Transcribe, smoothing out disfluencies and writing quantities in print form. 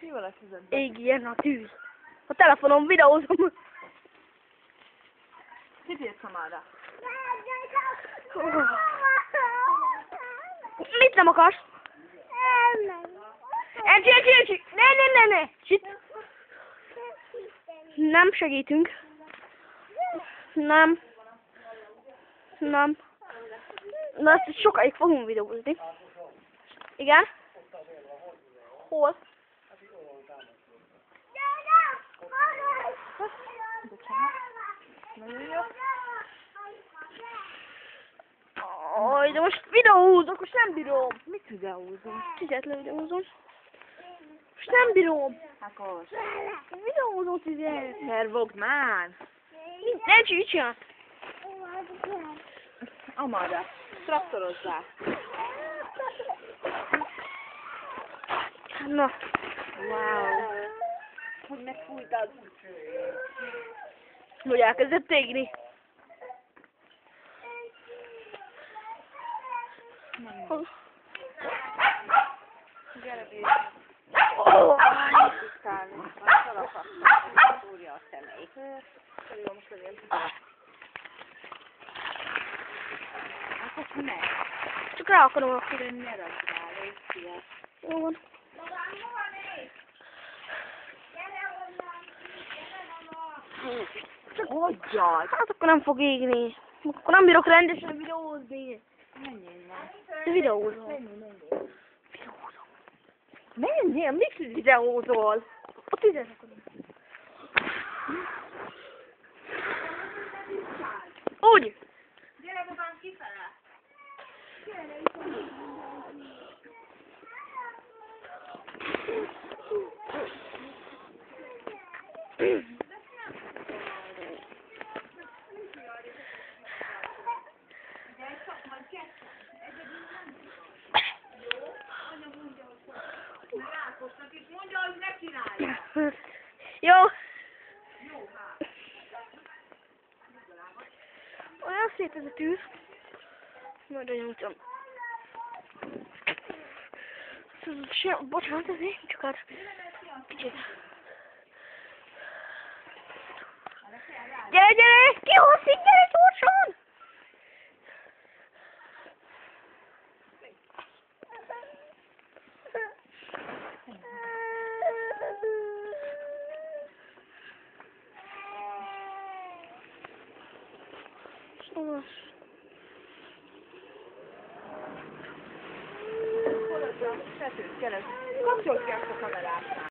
Mivel a tüzedben? Égjen a tűz. A telefonon videózom. Mit írsz a mára? Mit nem akarsz? Encsi! Ne! Sit. Nem segítünk. Nem. Na, ezt sokáig fogunk videózni. Igen? Hol? Nagyon jó. Aj, de most videózok, most nem bírom. Mit videózom? Tizet levideózom. Most nem bírom. Akkor. Videózom tizet. Hervogd már! Nem csinál. Amarra. Traktorozzál. Na. Wow. Hogy megfújtad. Hogy elkezdett égni. Gyere, bízd. Oh, Tisztálni. A szalakat. Szúrja a szemeit. Jó, most legyen. Akkor ne. csak rá akarom akkor. Ne raktál, légy szíves. Jó van. Hogyan? Hát akkor nem fog égni. Akkor nem bírok rendesen videózni. Menjél már. De videózom. Menjél. Videózom. Menjél, mit videózol? A tizet akarom. Úgy. Gyere, babám, kifele. Mondja, hogy ne csinálja. Jó. Olyan szép ez a tűz. Majd anyagítom. Bocsánat, ezért csak hát kicsit. Gyere! Kihúszik, gyere gyorsan! Kapcsolt ki azt a kamerát.